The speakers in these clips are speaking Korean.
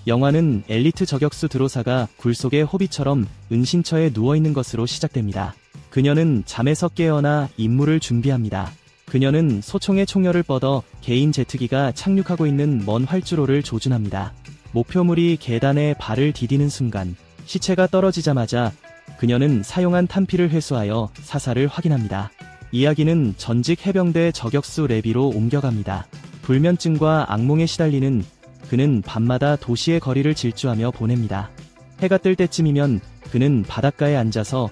영화는 엘리트 저격수 드로사가 굴 속의 호비처럼 은신처에 누워있는 것으로 시작됩니다. 그녀는 잠에서 깨어나 임무를 준비합니다. 그녀는 소총의 총열을 뻗어 개인 제트기가 착륙하고 있는 먼 활주로를 조준합니다. 목표물이 계단에 발을 디디는 순간 시체가 떨어지자마자 그녀는 사용한 탄피를 회수하여 사살을 확인합니다. 이야기는 전직 해병대 저격수 레비로 옮겨갑니다. 불면증과 악몽에 시달리는 그는 밤마다 도시의 거리를 질주하며 보냅니다. 해가 뜰 때쯤이면 그는 바닷가에 앉아서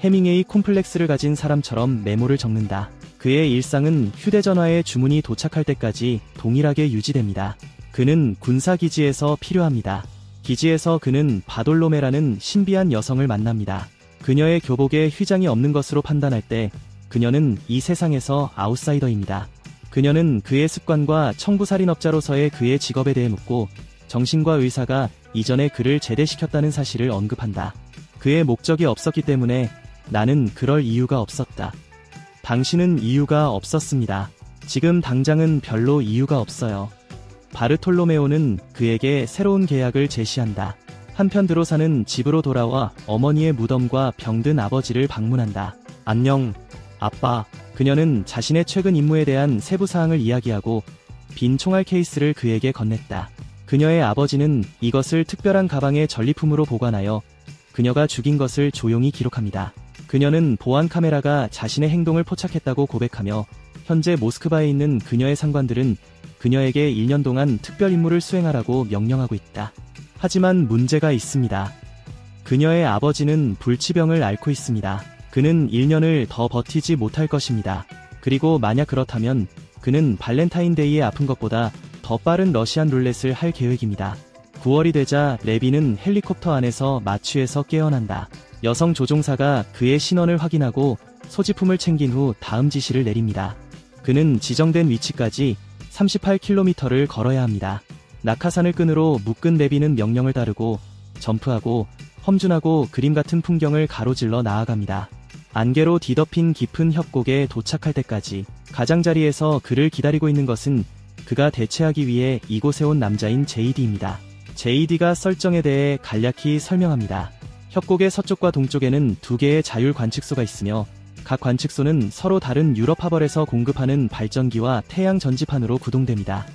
해밍웨이 콤플렉스를 가진 사람처럼 메모를 적는다. 그의 일상은 휴대전화에 주문이 도착할 때까지 동일하게 유지됩니다. 그는 군사기지에서 필요합니다. 기지에서 그는 바돌로메라는 신비한 여성을 만납니다. 그녀의 교복에 휘장이 없는 것으로 판단할 때 그녀는 이 세상에서 아웃사이더입니다. 그녀는 그의 습관과 청부살인업자로서의 그의 직업에 대해 묻고 정신과 의사가 이전에 그를 제대시켰다는 사실을 언급한다. 그의 목적이 없었기 때문에 나는 그럴 이유가 없었다. 당신은 이유가 없었습니다. 지금 당장은 별로 이유가 없어요. 바르톨로메오는 그에게 새로운 계약을 제시한다. 한편 드로사는 집으로 돌아와 어머니의 무덤과 병든 아버지를 방문한다. 안녕, 아빠. 그녀는 자신의 최근 임무에 대한 세부 사항을 이야기하고 빈 총알 케이스를 그에게 건넸다. 그녀의 아버지는 이것을 특별한 가방의 전리품으로 보관하여 그녀가 죽인 것을 조용히 기록합니다. 그녀는 보안 카메라가 자신의 행동을 포착했다고 고백하며 현재 모스크바에 있는 그녀의 상관들은 그녀에게 1년 동안 특별 임무를 수행하라고 명령하고 있다. 하지만 문제가 있습니다. 그녀의 아버지는 불치병을 앓고 있습니다. 그는 1년을 더 버티지 못할 것입니다. 그리고 만약 그렇다면 그는 발렌타인데이에 아픈 것보다 더 빠른 러시안 룰렛을 할 계획입니다. 9월이 되자 레비는 헬리콥터 안에서 마취해서 깨어난다. 여성 조종사가 그의 신원을 확인하고 소지품을 챙긴 후 다음 지시를 내립니다. 그는 지정된 위치까지 38km를 걸어야 합니다. 낙하산을 끈으로 묶은 레비는 명령을 따르고 점프하고 험준하고 그림 같은 풍경을 가로질러 나아갑니다. 안개로 뒤덮인 깊은 협곡에 도착할 때까지 가장자리에서 그를 기다리고 있는 것은 그가 대체하기 위해 이곳에 온 남자인 JD입니다. JD가 설정에 대해 간략히 설명합니다. 협곡의 서쪽과 동쪽에는 2개의 자율 관측소가 있으며 각 관측소는 서로 다른 유럽 하벌에서 공급하는 발전기와 태양 전지판으로 구동됩니다.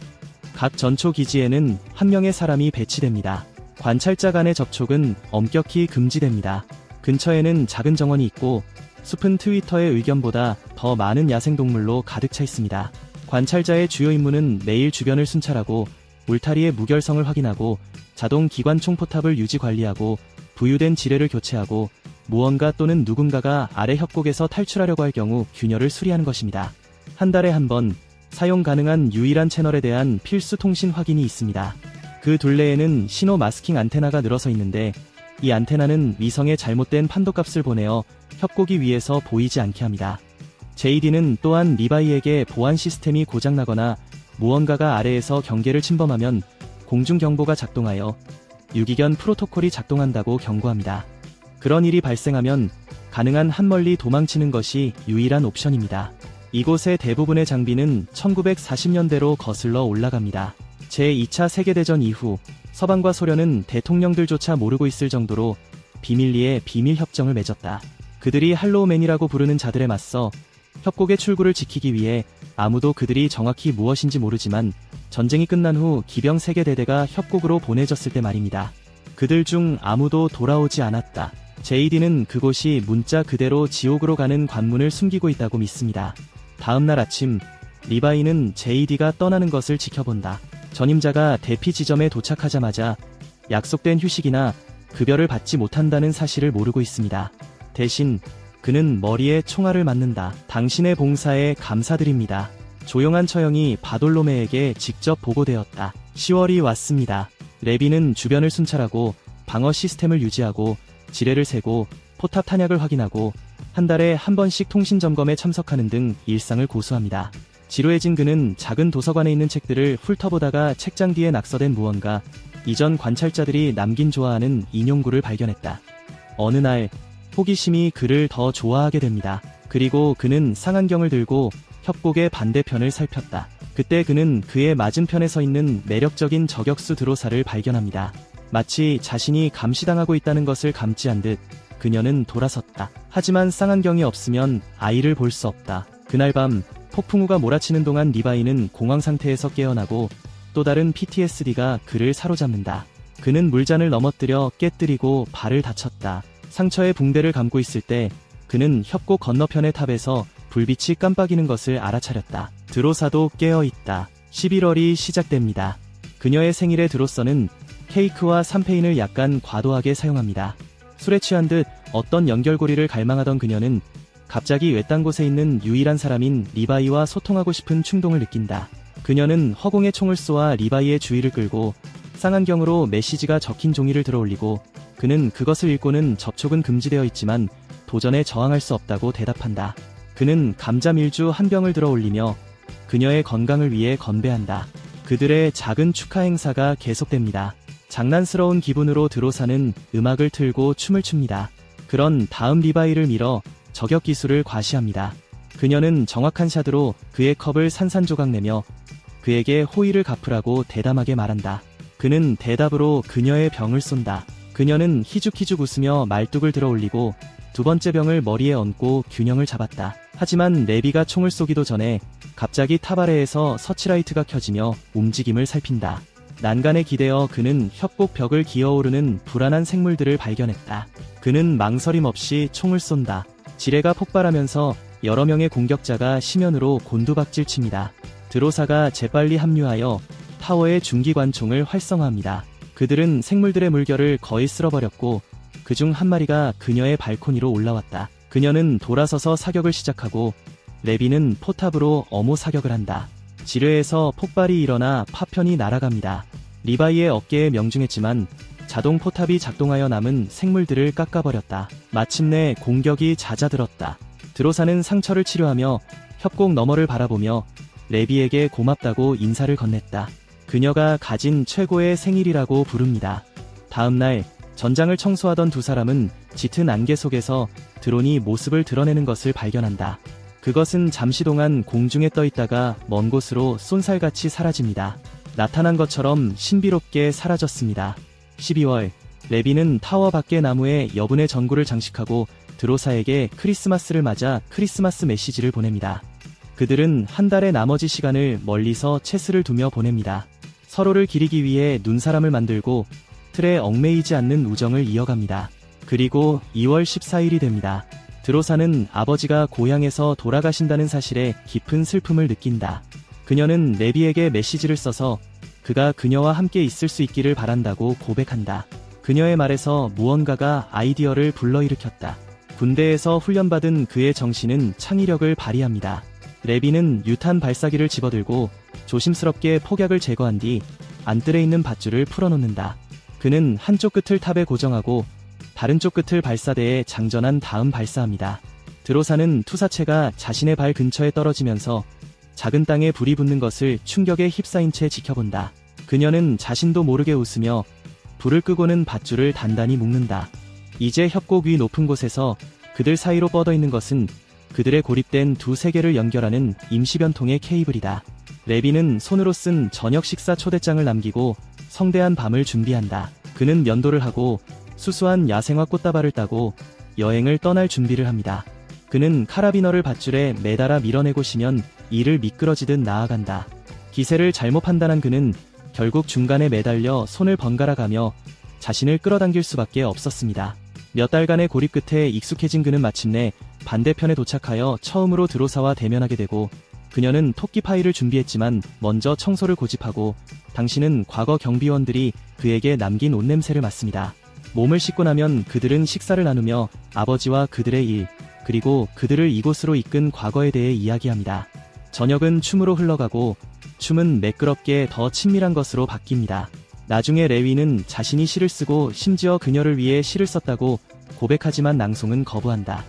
각 전초 기지에는 한 명의 사람이 배치됩니다. 관찰자 간의 접촉은 엄격히 금지됩니다. 근처에는 작은 정원이 있고 숲은 트위터의 의견보다 더 많은 야생동물로 가득 차 있습니다. 관찰자의 주요 임무는 매일 주변을 순찰하고 울타리의 무결성을 확인하고 자동 기관 총포탑을 유지 관리하고 부유된 지뢰를 교체하고 무언가 또는 누군가가 아래 협곡에서 탈출하려고 할 경우 균열을 수리하는 것입니다. 한 달에 한 번 사용 가능한 유일한 채널에 대한 필수 통신 확인이 있습니다. 그 둘레에는 신호 마스킹 안테나가 늘어서 있는데 이 안테나는 위성에 잘못된 판도값을 보내어 협곡이 위에서 보이지 않게 합니다. JD는 또한 리바이에게 보안 시스템이 고장나거나 무언가가 아래에서 경계를 침범하면 공중경보가 작동하여 유기견 프로토콜이 작동한다고 경고합니다. 그런 일이 발생하면 가능한 한 멀리 도망치는 것이 유일한 옵션입니다. 이곳의 대부분의 장비는 1940년대로 거슬러 올라갑니다. 제2차 세계대전 이후 서방과 소련은 대통령들조차 모르고 있을 정도로 비밀리에 비밀협정을 맺었다. 그들이 할로우맨이라고 부르는 자들에 맞서 협곡의 출구를 지키기 위해 아무도 그들이 정확히 무엇인지 모르지만 전쟁이 끝난 후 기병 세계대대가 협곡으로 보내졌을 때 말입니다. 그들 중 아무도 돌아오지 않았다. JD는 그곳이 문자 그대로 지옥으로 가는 관문을 숨기고 있다고 믿습니다. 다음날 아침 리바이는 JD가 떠나는 것을 지켜본다. 전임자가 대피 지점에 도착하자마자 약속된 휴식이나 급여를 받지 못한다는 사실을 모르고 있습니다. 대신 그는 머리에 총알을 맞는다. 당신의 봉사에 감사드립니다. 조용한 처형이 바돌로메에게 직접 보고되었다. 10월이 왔습니다. 레비는 주변을 순찰하고 방어 시스템을 유지하고 지뢰를 세고 포탑 탄약을 확인하고 한 달에 한 번씩 통신 점검에 참석하는 등 일상을 고수합니다. 지루해진 그는 작은 도서관에 있는 책들을 훑어보다가 책장 뒤에 낙서된 무언가, 이전 관찰자들이 남긴 좋아하는 인용구를 발견했다. 어느 날 호기심이 그를 더 좋아하게 됩니다. 그리고 그는 상안경을 들고 협곡의 반대편을 살폈다. 그때 그는 그의 맞은편에 서 있는 매력적인 저격수 드로사를 발견합니다. 마치 자신이 감시당하고 있다는 것을 감지한 듯 그녀는 돌아섰다. 하지만 쌍안경이 없으면 아이를 볼 수 없다. 그날 밤 폭풍우가 몰아치는 동안 리바이는 공황 상태에서 깨어나고 또 다른 PTSD가 그를 사로잡는다. 그는 물잔을 넘어뜨려 깨뜨리고 발을 다쳤다. 상처에 붕대를 감고 있을 때 그는 협곡 건너편의 탑에서 불빛이 깜빡이는 것을 알아차렸다. 드로사도 깨어있다. 11월이 시작됩니다. 그녀의 생일에 드로서는 케이크와 샴페인을 약간 과도하게 사용합니다. 술에 취한 듯 어떤 연결고리를 갈망하던 그녀는 갑자기 외딴 곳에 있는 유일한 사람인 리바이와 소통하고 싶은 충동을 느낀다. 그녀는 허공에 총을 쏘아 리바이의 주의를 끌고 쌍안경으로 메시지가 적힌 종이를 들어올리고 그는 그것을 읽고는 접촉은 금지되어 있지만 도전에 저항할 수 없다고 대답한다. 그는 감자 밀주 한 병을 들어올리며 그녀의 건강을 위해 건배한다. 그들의 작은 축하 행사가 계속됩니다. 장난스러운 기분으로 드로사는 음악을 틀고 춤을 춥니다. 그런 다음 리바이를 밀어 저격 기술을 과시합니다. 그녀는 정확한 샷으로 그의 컵을 산산조각내며 그에게 호의를 갚으라고 대담하게 말한다. 그는 대답으로 그녀의 병을 쏜다. 그녀는 희죽희죽 웃으며 말뚝을 들어올리고 두 번째 병을 머리에 얹고 균형을 잡았다. 하지만 레비가 총을 쏘기도 전에 갑자기 탑 아래에서 서치라이트가 켜지며 움직임을 살핀다. 난간에 기대어 그는 협곡 벽을 기어오르는 불안한 생물들을 발견했다. 그는 망설임 없이 총을 쏜다. 지뢰가 폭발하면서 여러 명의 공격자가 심연으로 곤두박질 칩니다. 드로사가 재빨리 합류하여 타워의 중기관총을 활성화합니다. 그들은 생물들의 물결을 거의 쓸어버렸고 그중 한 마리가 그녀의 발코니로 올라왔다. 그녀는 돌아서서 사격을 시작하고 레비는 포탑으로 어모 사격을 한다. 지뢰에서 폭발이 일어나 파편이 날아갑니다. 리바이의 어깨에 명중했지만 자동 포탑이 작동하여 남은 생물들을 깎아버렸다. 마침내 공격이 잦아들었다. 드로사는 상처를 치료하며 협곡 너머를 바라보며 레비에게 고맙다고 인사를 건넸다. 그녀가 가진 최고의 생일이라고 부릅니다. 다음날 전장을 청소하던 두 사람은 짙은 안개 속에서 드론이 모습을 드러내는 것을 발견한다. 그것은 잠시 동안 공중에 떠 있다가 먼 곳으로 쏜살같이 사라집니다. 나타난 것처럼 신비롭게 사라졌습니다. 12월, 레비는 타워 밖의 나무에 여분의 전구를 장식하고 드로사에게 크리스마스를 맞아 크리스마스 메시지를 보냅니다. 그들은 한 달의 나머지 시간을 멀리서 체스를 두며 보냅니다. 서로를 기리기 위해 눈사람을 만들고 틀에 얽매이지 않는 우정을 이어갑니다. 그리고 2월 14일이 됩니다. 드로사는 아버지가 고향에서 돌아가신다는 사실에 깊은 슬픔을 느낀다. 그녀는 레비에게 메시지를 써서 그가 그녀와 함께 있을 수 있기를 바란다고 고백한다. 그녀의 말에서 무언가가 아이디어를 불러일으켰다. 군대에서 훈련받은 그의 정신은 창의력을 발휘합니다. 레비는 유탄 발사기를 집어들고 조심스럽게 폭약을 제거한 뒤 안뜰에 있는 밧줄을 풀어놓는다. 그는 한쪽 끝을 탑에 고정하고 다른 쪽 끝을 발사대에 장전한 다음 발사합니다. 드로사는 투사체가 자신의 발 근처에 떨어지면서 작은 땅에 불이 붙는 것을 충격에 휩싸인 채 지켜본다. 그녀는 자신도 모르게 웃으며 불을 끄고는 밧줄을 단단히 묶는다. 이제 협곡 위 높은 곳에서 그들 사이로 뻗어있는 것은 그들의 고립된 두 세계를 연결하는 임시변통의 케이블이다. 레비는 손으로 쓴 저녁 식사 초대장을 남기고 성대한 밤을 준비한다. 그는 면도를 하고 수수한 야생화 꽃다발을 따고 여행을 떠날 준비를 합니다. 그는 카라비너를 밧줄에 매달아 밀어내고 쉬면 이를 미끄러지듯 나아간다. 기세를 잘못 판단한 그는 결국 중간에 매달려 손을 번갈아 가며 자신을 끌어당길 수밖에 없었습니다. 몇 달간의 고립 끝에 익숙해진 그는 마침내 반대편에 도착하여 처음으로 드로사와 대면하게 되고 그녀는 토끼 파이를 준비했지만 먼저 청소를 고집하고 당신은 과거 경비원들이 그에게 남긴 옷냄새를 맡습니다. 몸을 씻고 나면 그들은 식사를 나누며 아버지와 그들의 일, 그리고 그들을 이곳으로 이끈 과거에 대해 이야기합니다. 저녁은 춤으로 흘러가고 춤은 매끄럽게 더 친밀한 것으로 바뀝니다. 나중에 레위는 자신이 시를 쓰고 심지어 그녀를 위해 시를 썼다고 고백하지만 낭송은 거부한다.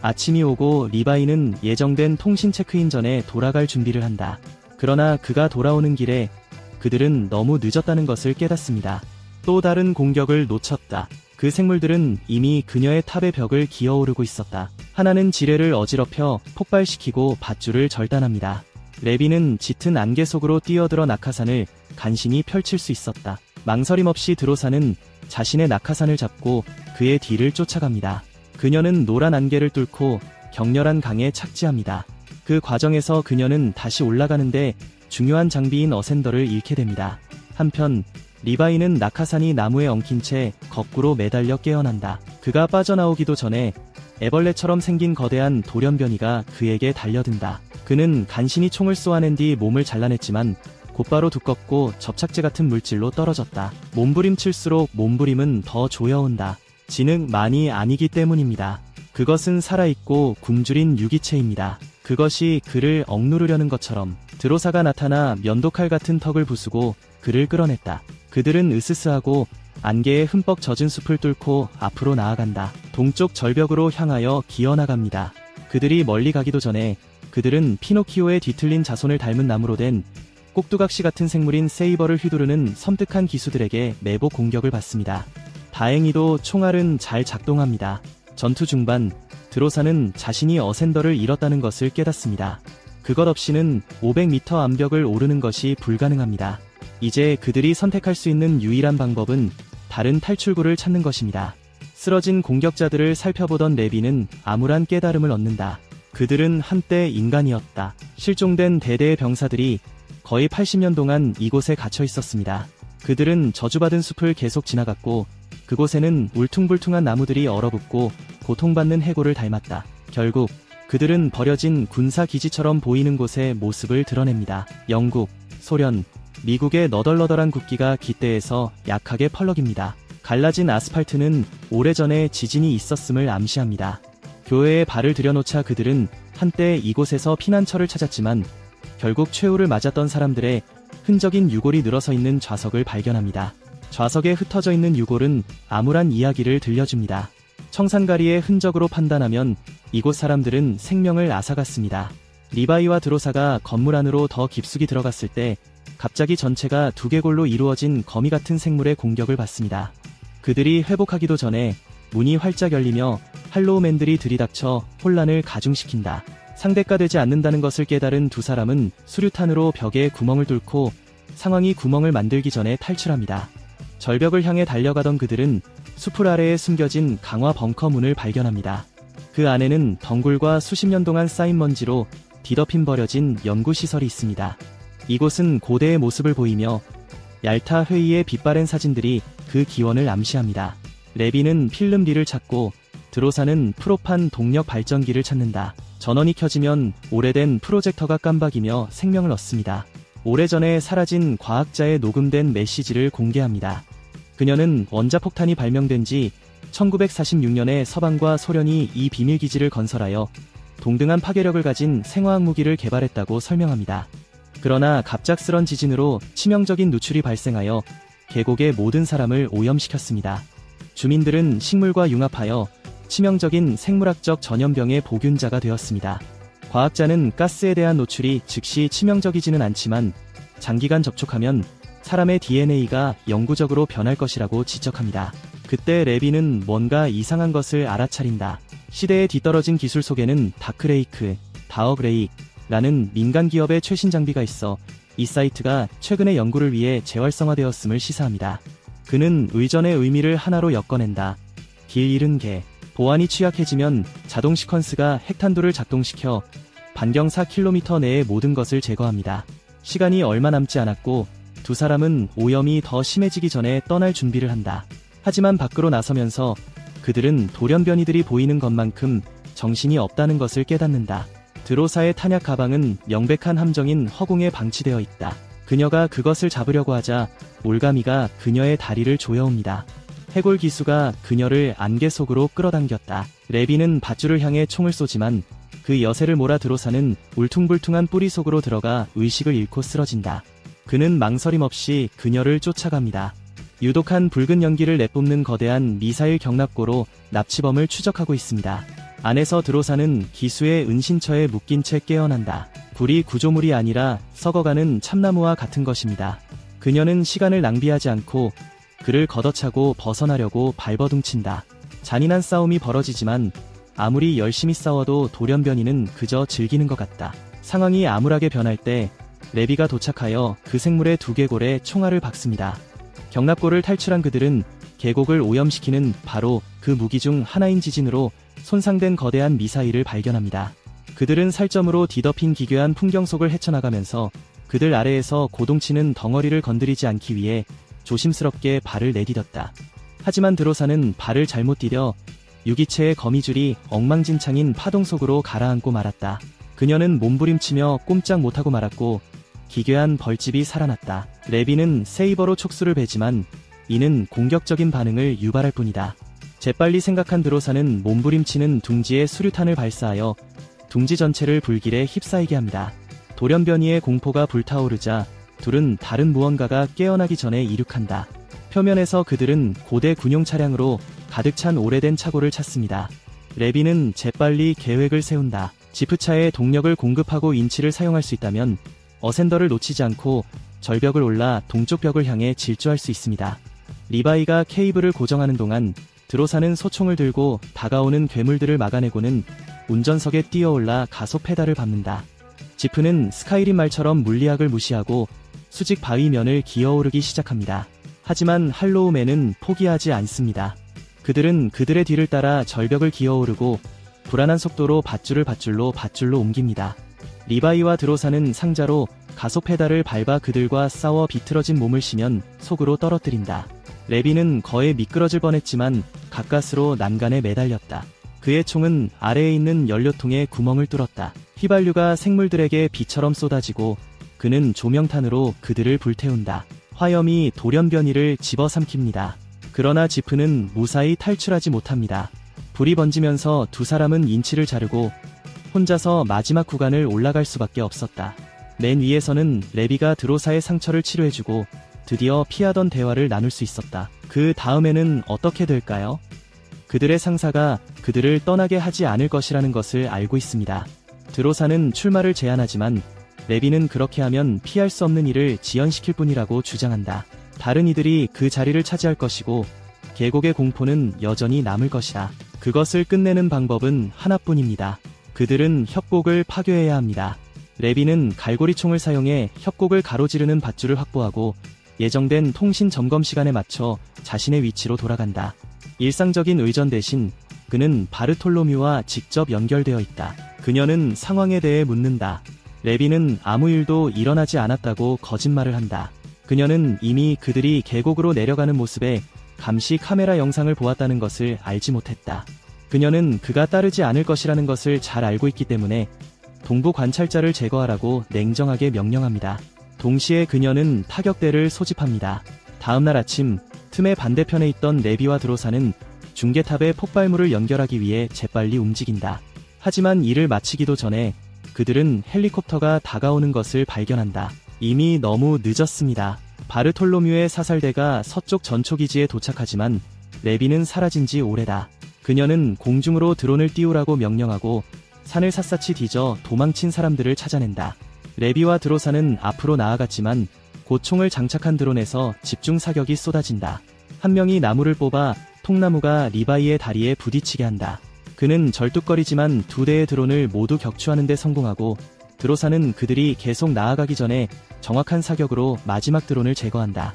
아침이 오고 리바이는 예정된 통신 체크인 전에 돌아갈 준비를 한다. 그러나 그가 돌아오는 길에 그들은 너무 늦었다는 것을 깨닫습니다. 또 다른 공격을 놓쳤다. 그 생물들은 이미 그녀의 탑의 벽을 기어오르고 있었다. 하나는 지뢰를 어지럽혀 폭발시키고 밧줄을 절단합니다. 레비는 짙은 안개 속으로 뛰어들어 낙하산을 간신히 펼칠 수 있었다. 망설임 없이 드로사는 자신의 낙하산을 잡고 그의 뒤를 쫓아갑니다. 그녀는 노란 안개를 뚫고 격렬한 강에 착지합니다. 그 과정에서 그녀는 다시 올라가는데 중요한 장비인 어센더를 잃게 됩니다. 한편 리바이는 낙하산이 나무에 엉킨 채 거꾸로 매달려 깨어난다. 그가 빠져나오기도 전에 애벌레처럼 생긴 거대한 돌연변이가 그에게 달려든다. 그는 간신히 총을 쏘아낸 뒤 몸을 잘라냈지만 곧바로 두껍고 접착제 같은 물질로 떨어졌다. 몸부림칠수록 몸부림은 더 조여온다. 진흙만이 아니기 때문입니다. 그것은 살아있고 굶주린 유기체입니다. 그것이 그를 억누르려는 것처럼 드로사가 나타나 면도칼 같은 턱을 부수고 그를 끌어냈다. 그들은 으스스하고 안개에 흠뻑 젖은 숲을 뚫고 앞으로 나아간다. 동쪽 절벽으로 향하여 기어나갑니다. 그들이 멀리 가기도 전에 그들은 피노키오의 뒤틀린 자손을 닮은 나무로 된 꼭두각시 같은 생물인 세이버를 휘두르는 섬뜩한 기수들에게 매복 공격을 받습니다. 다행히도 총알은 잘 작동합니다. 전투 중반 드로사는 자신이 어센더를 잃었다는 것을 깨닫습니다. 그것 없이는 500m 암벽을 오르는 것이 불가능합니다. 이제 그들이 선택할 수 있는 유일한 방법은 다른 탈출구를 찾는 것입니다. 쓰러진 공격자들을 살펴보던 레비는 암울한 깨달음을 얻는다. 그들은 한때 인간이었다. 실종된 대대의 병사들이 거의 80년 동안 이곳에 갇혀 있었습니다. 그들은 저주받은 숲을 계속 지나갔고 그곳에는 울퉁불퉁한 나무들이 얼어붙고 고통받는 해골을 닮았다. 결국 그들은 버려진 군사기지처럼 보이는 곳에 모습을 드러냅니다. 영국, 소련, 미국의 너덜너덜한 국기가 깃대에서 약하게 펄럭입니다. 갈라진 아스팔트는 오래전에 지진이 있었음을 암시합니다. 교회에 발을 들여놓자 그들은 한때 이곳에서 피난처를 찾았지만 결국 최후를 맞았던 사람들의 흔적인 유골이 늘어서 있는 좌석을 발견합니다. 좌석에 흩어져 있는 유골은 암울한 이야기를 들려줍니다. 청산가리의 흔적으로 판단하면 이곳 사람들은 생명을 앗아갔습니다. 리바이와 드로사가 건물 안으로 더 깊숙이 들어갔을 때 갑자기 전체가 두개골로 이루어진 거미 같은 생물의 공격을 받습니다. 그들이 회복하기도 전에 문이 활짝 열리며 할로우맨들이 들이닥쳐 혼란을 가중시킨다. 상대가 되지 않는다는 것을 깨달은 두 사람은 수류탄으로 벽에 구멍을 뚫고 상황이 구멍을 만들기 전에 탈출합니다. 절벽을 향해 달려가던 그들은 수풀 아래에 숨겨진 강화 벙커 문을 발견합니다. 그 안에는 덩굴과 수십 년 동안 쌓인 먼지로 뒤덮인 버려진 연구시설이 있습니다. 이곳은 고대의 모습을 보이며 얄타 회의의 빛바랜 사진들이 그 기원을 암시합니다. 레비는 필름리를 찾고 드로사는 프로판 동력 발전기를 찾는다. 전원이 켜지면 오래된 프로젝터가 깜박이며 생명을 얻습니다. 오래전에 사라진 과학자의 녹음된 메시지를 공개합니다. 그녀는 원자폭탄이 발명된 지 1946년에 서방과 소련이 이 비밀기지를 건설하여 동등한 파괴력을 가진 생화학 무기를 개발했다고 설명합니다. 그러나 갑작스런 지진으로 치명적인 누출이 발생하여 계곡의 모든 사람을 오염시켰습니다. 주민들은 식물과 융합하여 치명적인 생물학적 전염병의 보균자가 되었습니다. 과학자는 가스에 대한 노출이 즉시 치명적이지는 않지만 장기간 접촉하면 사람의 DNA가 영구적으로 변할 것이라고 지적합니다. 그때 레비는 뭔가 이상한 것을 알아차린다. 시대에 뒤떨어진 기술 속에는 다크레이크, 다어그레이라는 민간 기업의 최신 장비가 있어 이 사이트가 최근의 연구를 위해 재활성화되었음을 시사합니다. 그는 의전의 의미를 하나로 엮어낸다. 길 잃은 개. 보안이 취약해지면 자동 시퀀스가 핵탄두를 작동시켜 반경 4km 내의 모든 것을 제거합니다. 시간이 얼마 남지 않았고 두 사람은 오염이 더 심해지기 전에 떠날 준비를 한다. 하지만 밖으로 나서면서 그들은 돌연변이들이 보이는 것만큼 정신이 없다는 것을 깨닫는다. 드로사의 탄약 가방은 명백한 함정인 허공에 방치되어 있다. 그녀가 그것을 잡으려고 하자 올가미가 그녀의 다리를 조여옵니다. 해골 기수가 그녀를 안개 속으로 끌어당겼다. 레비는 밧줄을 향해 총을 쏘지만 그 여세를 몰아 드로사는 울퉁불퉁한 뿌리 속으로 들어가 의식을 잃고 쓰러진다. 그는 망설임 없이 그녀를 쫓아갑니다. 유독한 붉은 연기를 내뿜는 거대한 미사일 경납고로 납치범을 추적하고 있습니다. 안에서 드로사는 기수의 은신처에 묶인 채 깨어난다. 불이 구조물이 아니라 썩어가는 참나무와 같은 것입니다. 그녀는 시간을 낭비하지 않고 그를 걷어차고 벗어나려고 발버둥친다. 잔인한 싸움이 벌어지지만 아무리 열심히 싸워도 돌연변이는 그저 즐기는 것 같다. 상황이 암울하게 변할 때 레비가 도착하여 그 생물의 두개골에 총알을 박습니다. 경납고를 탈출한 그들은 계곡을 오염시키는 바로 그 무기 중 하나인 지진으로 손상된 거대한 미사일을 발견합니다. 그들은 살점으로 뒤덮인 기괴한 풍경 속을 헤쳐나가면서 그들 아래에서 고동치는 덩어리를 건드리지 않기 위해 조심스럽게 발을 내디뎠다. 하지만 드로사는 발을 잘못 디뎌 유기체의 거미줄이 엉망진창인 파동 속으로 가라앉고 말았다. 그녀는 몸부림치며 꼼짝 못하고 말았고 기괴한 벌집이 살아났다. 레비는 세이버로 촉수를 베지만 이는 공격적인 반응을 유발할 뿐이다. 재빨리 생각한 드로사는 몸부림치는 둥지에 수류탄을 발사하여 둥지 전체를 불길에 휩싸이게 합니다. 돌연변이의 공포가 불타오르자 둘은 다른 무언가가 깨어나기 전에 이륙한다. 표면에서 그들은 고대 군용 차량으로 가득 찬 오래된 차고를 찾습니다. 레비는 재빨리 계획을 세운다. 지프차에 동력을 공급하고 인치를 사용할 수 있다면 어센더를 놓치지 않고 절벽을 올라 동쪽 벽을 향해 질주할 수 있습니다. 리바이가 케이블을 고정하는 동안 드로사는 소총을 들고 다가오는 괴물들을 막아내고는 운전석에 뛰어올라 가속 페달을 밟는다. 지프는 스카이림 말처럼 물리학을 무시하고 수직 바위면을 기어오르기 시작합니다. 하지만 할로우맨은 포기하지 않습니다. 그들은 그들의 뒤를 따라 절벽을 기어오르고 불안한 속도로 밧줄로 옮깁니다. 리바이와 드로사는 상자로 가속 페달을 밟아 그들과 싸워 비틀어진 몸을 쉬면 속으로 떨어뜨린다. 레비는 거의 미끄러질 뻔했지만 가까스로 난간에 매달렸다. 그의 총은 아래에 있는 연료통에 구멍을 뚫었다. 휘발유가 생물들에게 비처럼 쏟아지고 그는 조명탄으로 그들을 불태운다. 화염이 돌연변이를 집어삼킵니다. 그러나 지프는 무사히 탈출하지 못합니다. 불이 번지면서 두 사람은 인치를 자르고 혼자서 마지막 구간을 올라갈 수밖에 없었다. 맨 위에서는 레비가 드로사의 상처를 치료해주고 드디어 피하던 대화를 나눌 수 있었다. 그 다음에는 어떻게 될까요? 그들의 상사가 그들을 떠나게 하지 않을 것이라는 것을 알고 있습니다. 드로사는 출마를 제안하지만 레비는 그렇게 하면 피할 수 없는 일을 지연시킬 뿐이라고 주장한다. 다른 이들이 그 자리를 차지할 것이고 계곡의 공포는 여전히 남을 것이다. 그것을 끝내는 방법은 하나뿐입니다. 그들은 협곡을 파괴해야 합니다. 레비는 갈고리총을 사용해 협곡을 가로지르는 밧줄을 확보하고 예정된 통신 점검 시간에 맞춰 자신의 위치로 돌아간다. 일상적인 의전 대신 그는 바르톨로뮤와 직접 연결되어 있다. 그녀는 상황에 대해 묻는다. 레비는 아무 일도 일어나지 않았다고 거짓말을 한다. 그녀는 이미 그들이 계곡으로 내려가는 모습에 감시 카메라 영상을 보았다는 것을 알지 못했다. 그녀는 그가 따르지 않을 것이라는 것을 잘 알고 있기 때문에 동부 관찰자를 제거하라고 냉정하게 명령합니다. 동시에 그녀는 타격대를 소집합니다. 다음날 아침 틈의 반대편에 있던 레비와 드로사는 중계탑에 폭발물을 연결하기 위해 재빨리 움직인다. 하지만 일을 마치기도 전에 그들은 헬리콥터가 다가오는 것을 발견한다. 이미 너무 늦었습니다. 바르톨로뮤의 사살대가 서쪽 전초기지에 도착하지만 레비는 사라진 지 오래다. 그녀는 공중으로 드론을 띄우라고 명령하고 산을 샅샅이 뒤져 도망친 사람들을 찾아낸다. 레비와 드로사는 앞으로 나아갔지만 곧 총을 장착한 드론에서 집중 사격이 쏟아진다. 한 명이 나무를 뽑아 통나무가 리바이의 다리에 부딪히게 한다. 그는 절뚝거리지만 두 대의 드론을 모두 격추하는 데 성공하고 드로사는 그들이 계속 나아가기 전에 정확한 사격으로 마지막 드론을 제거한다.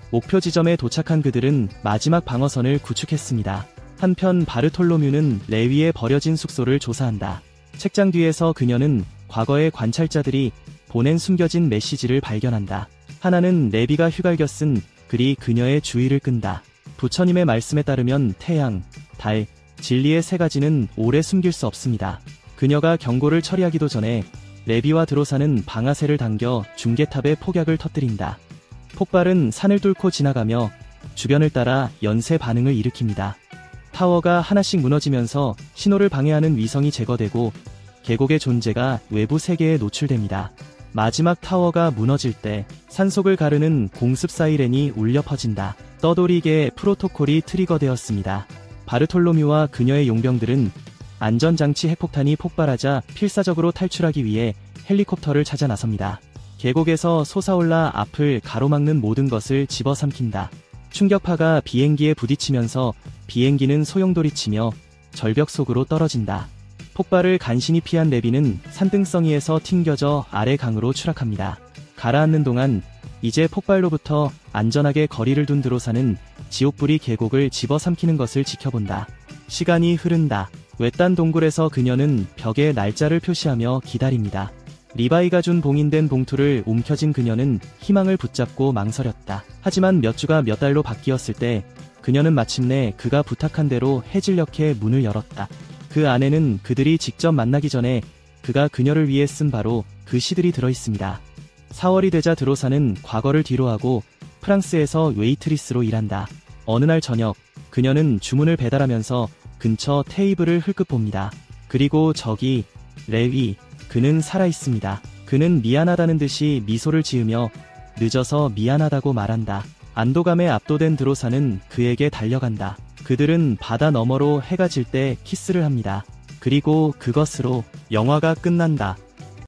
목표 지점에 도착한 그들은 마지막 방어선을 구축했습니다. 한편 바르톨로뮤는 레위의 버려진 숙소를 조사한다. 책장 뒤에서 그녀는 과거의 관찰자들이 보낸 숨겨진 메시지를 발견한다. 하나는 레비가 휘갈겨 쓴 글이 그녀의 주의를 끈다. 부처님의 말씀에 따르면 태양, 달, 진리의 세 가지는 오래 숨길 수 없습니다. 그녀가 경고를 처리하기도 전에 레비와 드로사는 방아쇠를 당겨 중계탑의 폭약을 터뜨린다. 폭발은 산을 뚫고 지나가며 주변을 따라 연쇄 반응을 일으킵니다. 타워가 하나씩 무너지면서 신호를 방해하는 위성이 제거되고 계곡의 존재가 외부 세계에 노출됩니다. 마지막 타워가 무너질 때 산속을 가르는 공습 사이렌이 울려 퍼진다. 떠돌이계의 프로토콜이 트리거되었습니다. 바르톨로뮤와 그녀의 용병들은 안전장치 핵폭탄이 폭발하자 필사적으로 탈출하기 위해 헬리콥터를 찾아 나섭니다. 계곡에서 솟아올라 앞을 가로막는 모든 것을 집어삼킨다. 충격파가 비행기에 부딪히면서 비행기는 소용돌이치며 절벽 속으로 떨어진다. 폭발을 간신히 피한 레비는 산등성이에서 튕겨져 아래 강으로 추락합니다. 가라앉는 동안 이제 폭발로부터 안전하게 거리를 둔 드로사는 지옥불이 계곡을 집어삼키는 것을 지켜본다. 시간이 흐른다. 외딴 동굴에서 그녀는 벽에 날짜를 표시하며 기다립니다. 리바이가 준 봉인된 봉투를 움켜쥔 그녀는 희망을 붙잡고 망설였다. 하지만 몇 주가 몇 달로 바뀌었을 때 그녀는 마침내 그가 부탁한 대로 해질녘에 문을 열었다. 그 안에는 그들이 직접 만나기 전에 그가 그녀를 위해 쓴 바로 그 시들이 들어있습니다. 4월이 되자 드로사는 과거를 뒤로하고 프랑스에서 웨이트리스로 일한다. 어느 날 저녁 그녀는 주문을 배달하면서 근처 테이블을 흘끗 봅니다. 그리고 저기 레위, 그는 살아있습니다. 그는 미안하다는 듯이 미소를 지으며 늦어서 미안하다고 말한다. 안도감에 압도된 드로사는 그에게 달려간다. 그들은 바다 너머로 해가 질 때 키스를 합니다. 그리고 그것으로 영화가 끝난다.